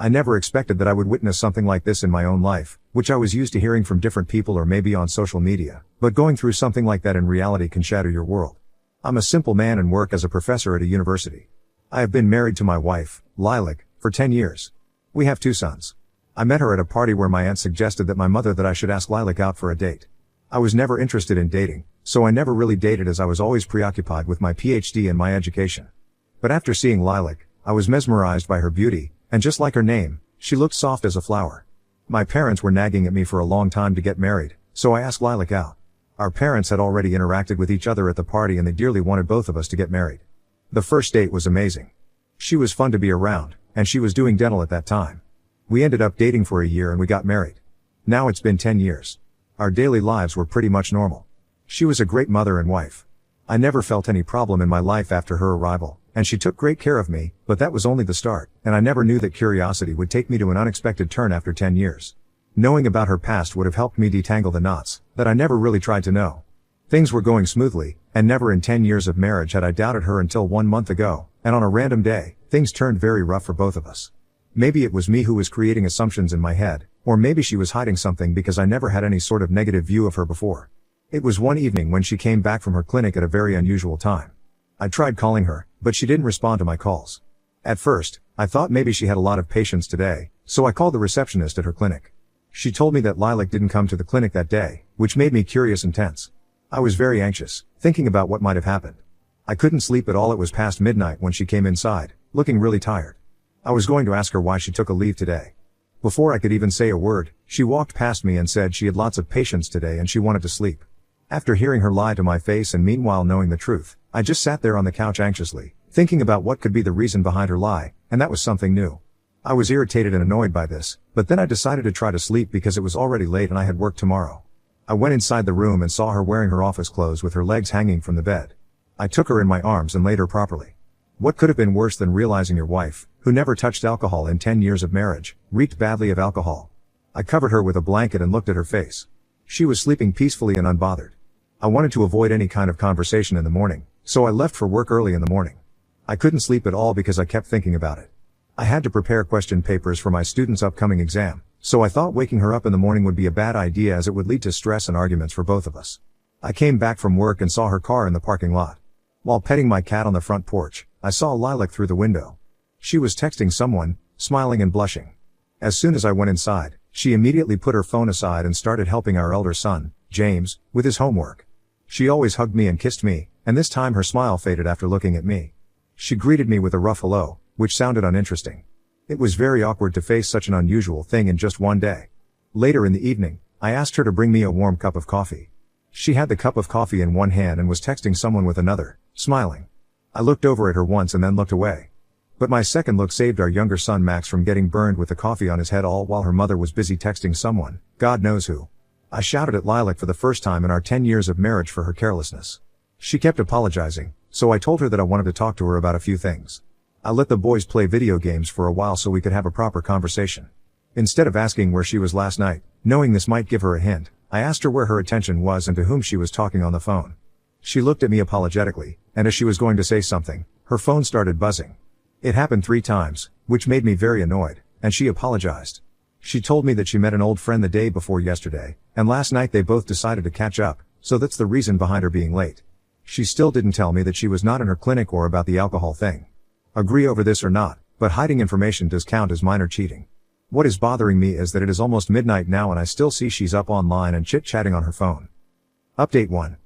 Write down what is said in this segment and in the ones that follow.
I never expected that I would witness something like this in my own life, which I was used to hearing from different people or maybe on social media, but going through something like that in reality can shatter your world. I'm a simple man and work as a professor at a university. I have been married to my wife, Lilac, for 10 years. We have 2 sons. I met her at a party where my aunt suggested that my mother that I should ask Lilac out for a date. I was never interested in dating, so I never really dated as I was always preoccupied with my PhD and my education. But after seeing Lilac, I was mesmerized by her beauty, and just like her name, she looked soft as a flower. My parents were nagging at me for a long time to get married, so I asked Lilac out. Our parents had already interacted with each other at the party and they dearly wanted both of us to get married. The first date was amazing. She was fun to be around, and she was doing dental at that time. We ended up dating for a year and we got married. Now it's been 10 years. Our daily lives were pretty much normal. She was a great mother and wife. I never felt any problem in my life after her arrival, and she took great care of me, but that was only the start, and I never knew that curiosity would take me to an unexpected turn after 10 years. Knowing about her past would have helped me detangle the knots that I never really tried to know. Things were going smoothly, and never in 10 years of marriage had I doubted her until 1 month ago, and on a random day, things turned very rough for both of us. Maybe it was me who was creating assumptions in my head, or maybe she was hiding something because I never had any sort of negative view of her before. It was one evening when she came back from her clinic at a very unusual time. I tried calling her, but she didn't respond to my calls. At first, I thought maybe she had a lot of patients today, so I called the receptionist at her clinic. She told me that Lilac didn't come to the clinic that day, which made me curious and tense. I was very anxious, thinking about what might have happened. I couldn't sleep at all. It was past midnight when she came inside, looking really tired. I was going to ask her why she took a leave today. Before I could even say a word, she walked past me and said she had lots of patients today and she wanted to sleep. After hearing her lie to my face and meanwhile knowing the truth, I just sat there on the couch anxiously, thinking about what could be the reason behind her lie, and that was something new. I was irritated and annoyed by this, but then I decided to try to sleep because it was already late and I had work tomorrow. I went inside the room and saw her wearing her office clothes with her legs hanging from the bed. I took her in my arms and laid her properly. What could have been worse than realizing your wife, who never touched alcohol in 10 years of marriage, reeked badly of alcohol? I covered her with a blanket and looked at her face. She was sleeping peacefully and unbothered. I wanted to avoid any kind of conversation in the morning, so I left for work early in the morning. I couldn't sleep at all because I kept thinking about it. I had to prepare question papers for my student's upcoming exam, so I thought waking her up in the morning would be a bad idea as it would lead to stress and arguments for both of us. I came back from work and saw her car in the parking lot. While petting my cat on the front porch, I saw Lilac through the window. She was texting someone, smiling and blushing. As soon as I went inside, she immediately put her phone aside and started helping our elder son, James, with his homework. She always hugged me and kissed me, and this time her smile faded after looking at me. She greeted me with a rough hello, which sounded uninteresting. It was very awkward to face such an unusual thing in just one day. Later in the evening, I asked her to bring me a warm cup of coffee. She had the cup of coffee in one hand and was texting someone with another, smiling. I looked over at her once and then looked away. But my second look saved our younger son Max from getting burned with the coffee on his head, all while her mother was busy texting someone, God knows who. I shouted at Lilac for the first time in our 10 years of marriage for her carelessness. She kept apologizing, so I told her that I wanted to talk to her about a few things. I let the boys play video games for a while so we could have a proper conversation. Instead of asking where she was last night, knowing this might give her a hint, I asked her where her attention was and to whom she was talking on the phone. She looked at me apologetically, and as she was going to say something, her phone started buzzing. It happened 3 times, which made me very annoyed, and she apologized. She told me that she met an old friend the day before yesterday, and last night they both decided to catch up, so that's the reason behind her being late. She still didn't tell me that she was not in her clinic or about the alcohol thing. Agree over this or not, but hiding information does count as minor cheating. What is bothering me is that it is almost midnight now and I still see she's up online and chit-chatting on her phone. Update 1.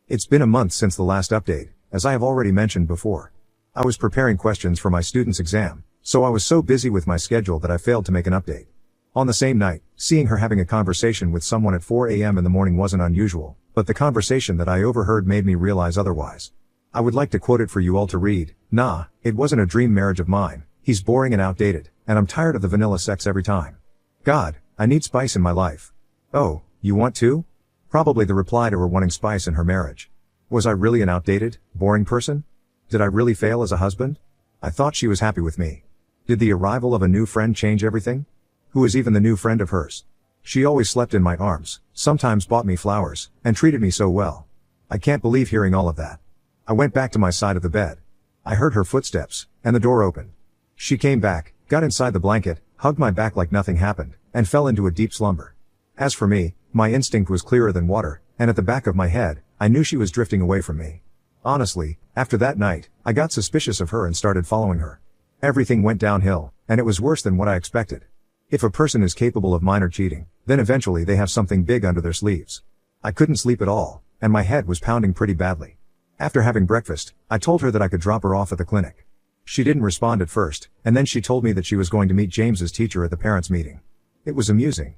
It's been a month since the last update, as I have already mentioned before. I was preparing questions for my student's exam, so I was so busy with my schedule that I failed to make an update. On the same night, seeing her having a conversation with someone at 4 a.m. in the morning wasn't unusual, but the conversation that I overheard made me realize otherwise. I would like to quote it for you all to read. Nah, it wasn't a dream marriage of mine. He's boring and outdated, and I'm tired of the vanilla sex every time. God, I need spice in my life. Oh, you want to? Probably the reply to her wanting spice in her marriage. Was I really an outdated, boring person? Did I really fail as a husband? I thought she was happy with me. Did the arrival of a new friend change everything? Who is even the new friend of hers? She always slept in my arms, sometimes bought me flowers, and treated me so well. I can't believe hearing all of that. I went back to my side of the bed. I heard her footsteps, and the door opened. She came back, got inside the blanket, hugged my back like nothing happened, and fell into a deep slumber. As for me, my instinct was clearer than water, and at the back of my head, I knew she was drifting away from me. Honestly, after that night, I got suspicious of her and started following her. Everything went downhill, and it was worse than what I expected. If a person is capable of minor cheating, then eventually they have something big under their sleeves. I couldn't sleep at all, and my head was pounding pretty badly. After having breakfast, I told her that I could drop her off at the clinic. She didn't respond at first, and then she told me that she was going to meet James's teacher at the parents' meeting. It was amusing.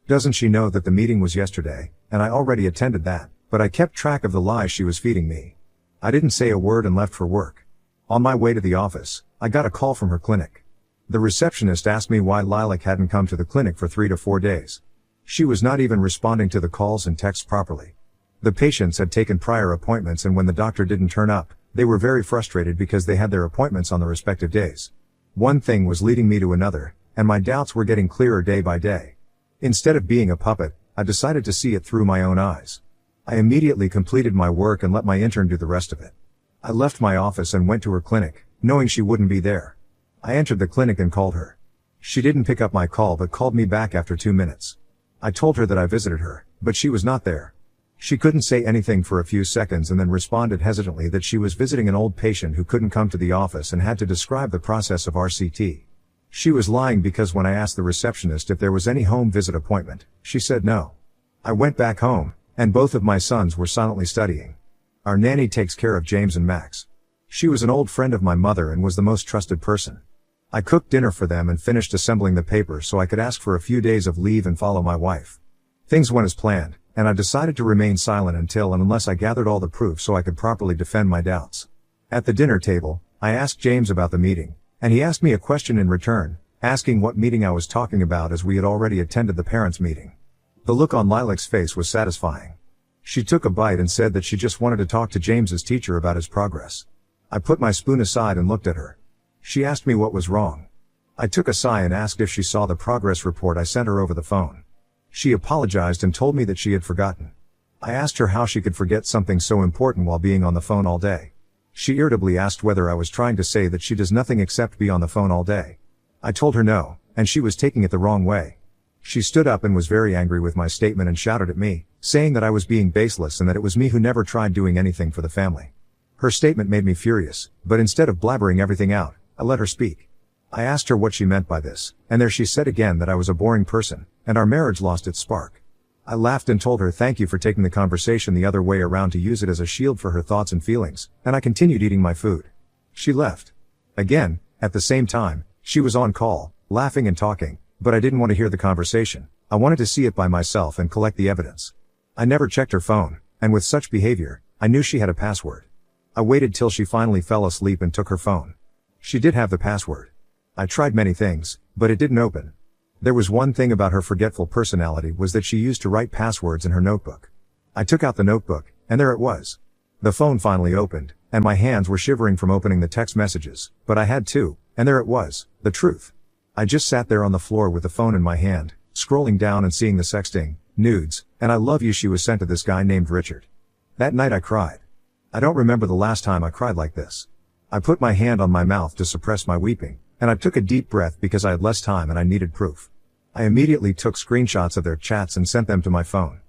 Doesn't she know that the meeting was yesterday, and I already attended that, but I kept track of the lies she was feeding me. I didn't say a word and left for work. On my way to the office, I got a call from her clinic. The receptionist asked me why Lilac hadn't come to the clinic for 3 to 4 days. She was not even responding to the calls and texts properly. The patients had taken prior appointments, and when the doctor didn't turn up, they were very frustrated because they had their appointments on the respective days. One thing was leading me to another, and my doubts were getting clearer day by day. Instead of being a puppet, I decided to see it through my own eyes. I immediately completed my work and let my intern do the rest of it. I left my office and went to her clinic, knowing she wouldn't be there. I entered the clinic and called her. She didn't pick up my call but called me back after 2 minutes. I told her that I visited her, but she was not there. She couldn't say anything for a few seconds and then responded hesitantly that she was visiting an old patient who couldn't come to the office and had to describe the process of RCT. She was lying because when I asked the receptionist if there was any home visit appointment, she said no. I went back home, and both of my sons were silently studying. Our nanny takes care of James and Max. She was an old friend of my mother and was the most trusted person. I cooked dinner for them and finished assembling the papers so I could ask for a few days of leave and follow my wife. Things went as planned, and I decided to remain silent until and unless I gathered all the proof so I could properly defend my doubts. At the dinner table, I asked James about the meeting, and he asked me a question in return, asking what meeting I was talking about as we had already attended the parents' meeting. The look on Lilac's face was satisfying. She took a bite and said that she just wanted to talk to James's teacher about his progress. I put my spoon aside and looked at her. She asked me what was wrong. I took a sigh and asked if she saw the progress report I sent her over the phone. She apologized and told me that she had forgotten. I asked her how she could forget something so important while being on the phone all day. She irritably asked whether I was trying to say that she does nothing except be on the phone all day. I told her no, and she was taking it the wrong way. She stood up and was very angry with my statement and shouted at me, saying that I was being baseless and that it was me who never tried doing anything for the family. Her statement made me furious, but instead of blabbering everything out, I let her speak. I asked her what she meant by this, and there she said again that I was a boring person, and our marriage lost its spark. I laughed and told her thank you for taking the conversation the other way around to use it as a shield for her thoughts and feelings, and I continued eating my food. She left. Again, at the same time, she was on call, laughing and talking, but I didn't want to hear the conversation. I wanted to see it by myself and collect the evidence. I never checked her phone, and with such behavior, I knew she had a password. I waited till she finally fell asleep and took her phone. She did have the password. I tried many things, but it didn't open. There was one thing about her forgetful personality was that she used to write passwords in her notebook. I took out the notebook, and there it was. The phone finally opened, and my hands were shivering from opening the text messages, but I had to, and there it was, the truth. I just sat there on the floor with the phone in my hand, scrolling down and seeing the sexting, nudes, and I love you she was sent to this guy named Richard. That night I cried. I don't remember the last time I cried like this. I put my hand on my mouth to suppress my weeping, and I took a deep breath because I had less time and I needed proof. I immediately took screenshots of their chats and sent them to my phone.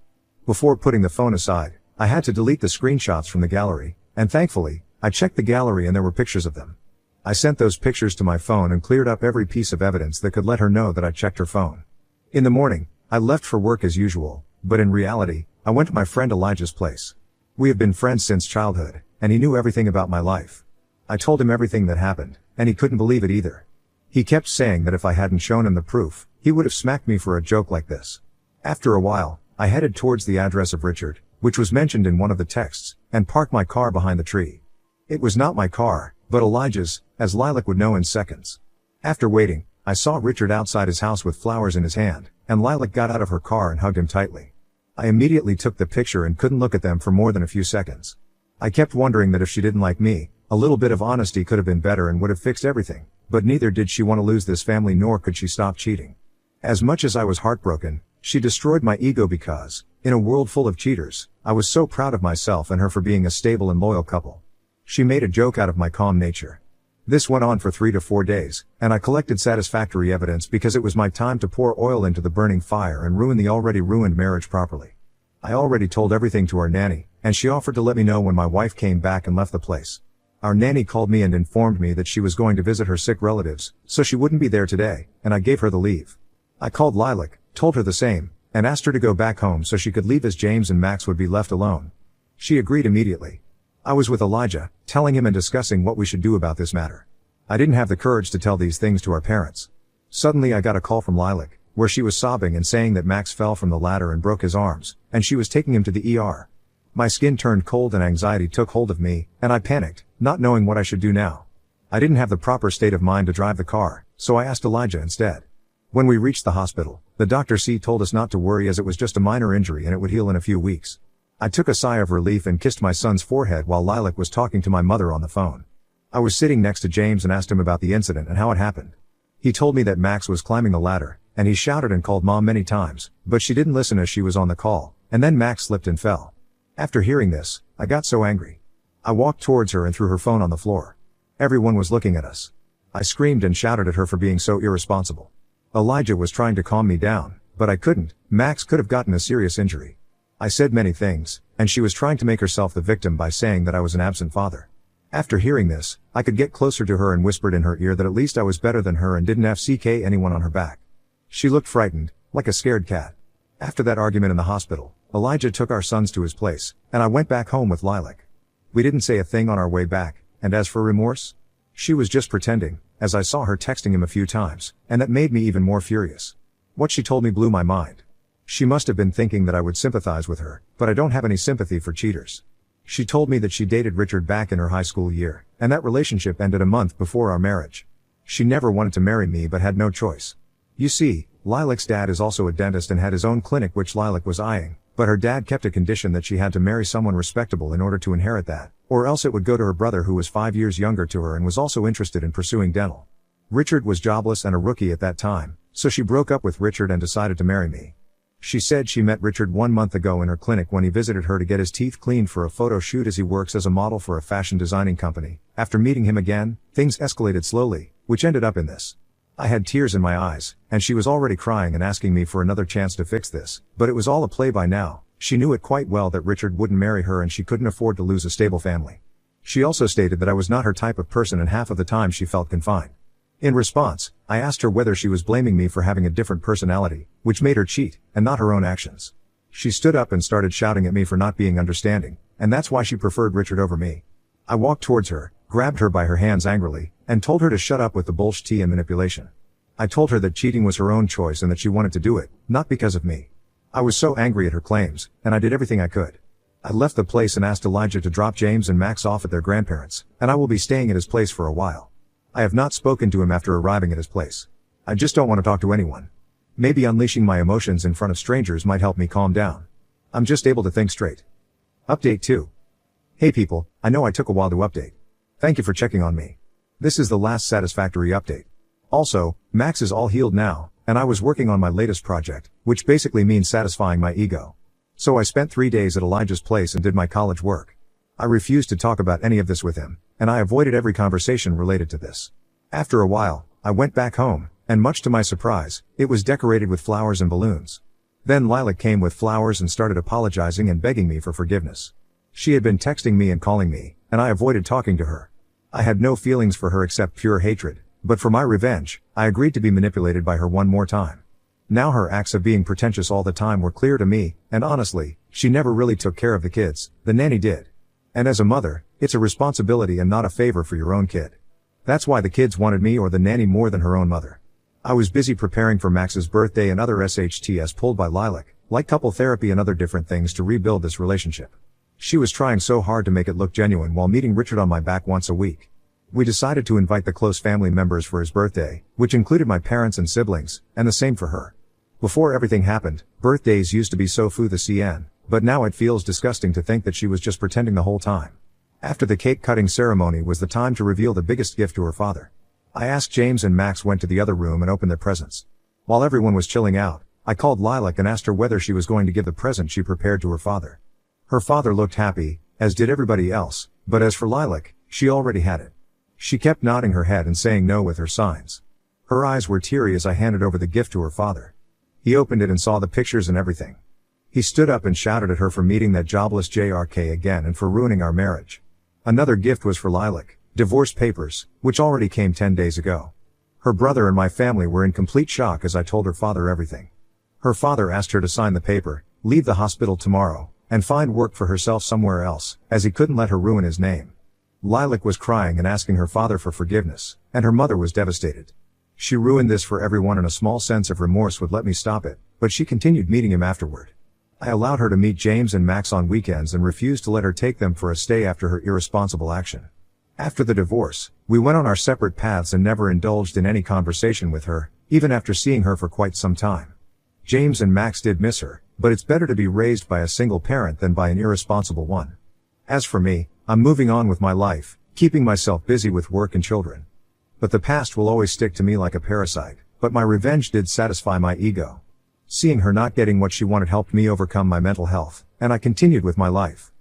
Before putting the phone aside, I had to delete the screenshots from the gallery, and thankfully, I checked the gallery and there were pictures of them. I sent those pictures to my phone and cleared up every piece of evidence that could let her know that I checked her phone. In the morning, I left for work as usual, but in reality, I went to my friend Elijah's place. We have been friends since childhood, and he knew everything about my life. I told him everything that happened, and he couldn't believe it either. He kept saying that if I hadn't shown him the proof, he would have smacked me for a joke like this. After a while, I headed towards the address of Richard, which was mentioned in one of the texts, and parked my car behind the tree. It was not my car, but Elijah's, as Lilac would know in seconds. After waiting, I saw Richard outside his house with flowers in his hand, and Lilac got out of her car and hugged him tightly. I immediately took the picture and couldn't look at them for more than a few seconds. I kept wondering that if she didn't like me, a little bit of honesty could have been better and would have fixed everything, but neither did she want to lose this family nor could she stop cheating. As much as I was heartbroken, she destroyed my ego because, in a world full of cheaters, I was so proud of myself and her for being a stable and loyal couple. She made a joke out of my calm nature. This went on for 3 to 4 days, and I collected satisfactory evidence because it was my time to pour oil into the burning fire and ruin the already ruined marriage properly. I already told everything to our nanny, and she offered to let me know when my wife came back and left the place. Our nanny called me and informed me that she was going to visit her sick relatives, so she wouldn't be there today, and I gave her the leave. I called Lilac, told her the same, and asked her to go back home so she could leave as James and Max would be left alone. She agreed immediately. I was with Elijah, telling him and discussing what we should do about this matter. I didn't have the courage to tell these things to our parents. Suddenly I got a call from Lilac, where she was sobbing and saying that Max fell from the ladder and broke his arms, and she was taking him to the ER. My skin turned cold and anxiety took hold of me, and I panicked, not knowing what I should do now. I didn't have the proper state of mind to drive the car, so I asked Elijah instead. When we reached the hospital, the Dr. C told us not to worry as it was just a minor injury and it would heal in a few weeks. I took a sigh of relief and kissed my son's forehead while Lilac was talking to my mother on the phone. I was sitting next to James and asked him about the incident and how it happened. He told me that Max was climbing the ladder, and he shouted and called Mom many times, but she didn't listen as she was on the call, and then Max slipped and fell. After hearing this, I got so angry. I walked towards her and threw her phone on the floor. Everyone was looking at us. I screamed and shouted at her for being so irresponsible. Elijah was trying to calm me down, but I couldn't. Max could have gotten a serious injury. I said many things, and she was trying to make herself the victim by saying that I was an absent father. After hearing this, I could get closer to her and whispered in her ear that at least I was better than her and didn't FCK anyone on her back. She looked frightened, like a scared cat. After that argument in the hospital, Elijah took our sons to his place, and I went back home with Lilac. We didn't say a thing on our way back, and as for remorse? She was just pretending, as I saw her texting him a few times, and that made me even more furious. What she told me blew my mind. She must have been thinking that I would sympathize with her, but I don't have any sympathy for cheaters. She told me that she dated Richard back in her high school year, and that relationship ended a month before our marriage. She never wanted to marry me but had no choice. You see, Lilac's dad is also a dentist and had his own clinic which Lilac was eyeing, but her dad kept a condition that she had to marry someone respectable in order to inherit that, or else it would go to her brother who was 5 years younger to her and was also interested in pursuing dental. Richard was jobless and a rookie at that time, so she broke up with Richard and decided to marry me. She said she met Richard 1 month ago in her clinic when he visited her to get his teeth cleaned for a photo shoot as he works as a model for a fashion designing company. After meeting him again, things escalated slowly, which ended up in this. I had tears in my eyes, and she was already crying and asking me for another chance to fix this, but it was all a play by now. She knew it quite well that Richard wouldn't marry her and she couldn't afford to lose a stable family. She also stated that I was not her type of person and half of the time she felt confined. In response, I asked her whether she was blaming me for having a different personality, which made her cheat, and not her own actions. She stood up and started shouting at me for not being understanding, and that's why she preferred Richard over me. I walked towards her, grabbed her by her hands angrily, and told her to shut up with the bullshit and manipulation. I told her that cheating was her own choice and that she wanted to do it, not because of me. I was so angry at her claims, and I did everything I could. I left the place and asked Elijah to drop James and Max off at their grandparents', and I will be staying at his place for a while. I have not spoken to him after arriving at his place. I just don't want to talk to anyone. Maybe unleashing my emotions in front of strangers might help me calm down. I'm just able to think straight. Update 2. Hey people, I know I took a while to update. Thank you for checking on me. This is the last satisfactory update. Also, Max is all healed now, and I was working on my latest project, which basically means satisfying my ego. So I spent 3 days at Elijah's place and did my college work. I refused to talk about any of this with him, and I avoided every conversation related to this. After a while, I went back home, and much to my surprise, it was decorated with flowers and balloons. Then Lilac came with flowers and started apologizing and begging me for forgiveness. She had been texting me and calling me, and I avoided talking to her. I had no feelings for her except pure hatred, but for my revenge, I agreed to be manipulated by her one more time. Now her acts of being pretentious all the time were clear to me, and honestly, she never really took care of the kids, the nanny did. And as a mother, it's a responsibility and not a favor for your own kid. That's why the kids wanted me or the nanny more than her own mother. I was busy preparing for Max's birthday and other SHTs pulled by Lilac, like couple therapy and other different things to rebuild this relationship. She was trying so hard to make it look genuine while meeting Richard on my back once a week. We decided to invite the close family members for his birthday, which included my parents and siblings, and the same for her. Before everything happened, birthdays used to be so fou the CN, but now it feels disgusting to think that she was just pretending the whole time. After the cake cutting ceremony was the time to reveal the biggest gift to her father. I asked James and Max went to the other room and opened their presents. While everyone was chilling out, I called Lilac and asked her whether she was going to give the present she prepared to her father. Her father looked happy, as did everybody else, but as for Lilac, she already had it. She kept nodding her head and saying no with her signs. Her eyes were teary as I handed over the gift to her father. He opened it and saw the pictures and everything. He stood up and shouted at her for meeting that jobless JRK again and for ruining our marriage. Another gift was for Lilac, divorce papers, which already came 10 days ago. Her brother and my family were in complete shock as I told her father everything. Her father asked her to sign the paper, leave the hospital tomorrow, and find work for herself somewhere else, as he couldn't let her ruin his name. Lilac was crying and asking her father for forgiveness, and her mother was devastated. She ruined this for everyone and a small sense of remorse would let me stop it, but she continued meeting him afterward. I allowed her to meet James and Max on weekends and refused to let her take them for a stay after her irresponsible action. After the divorce, we went on our separate paths and never indulged in any conversation with her, even after seeing her for quite some time. James and Max did miss her, but it's better to be raised by a single parent than by an irresponsible one. As for me, I'm moving on with my life, keeping myself busy with work and children. But the past will always stick to me like a parasite, but my revenge did satisfy my ego. Seeing her not getting what she wanted helped me overcome my mental health, and I continued with my life.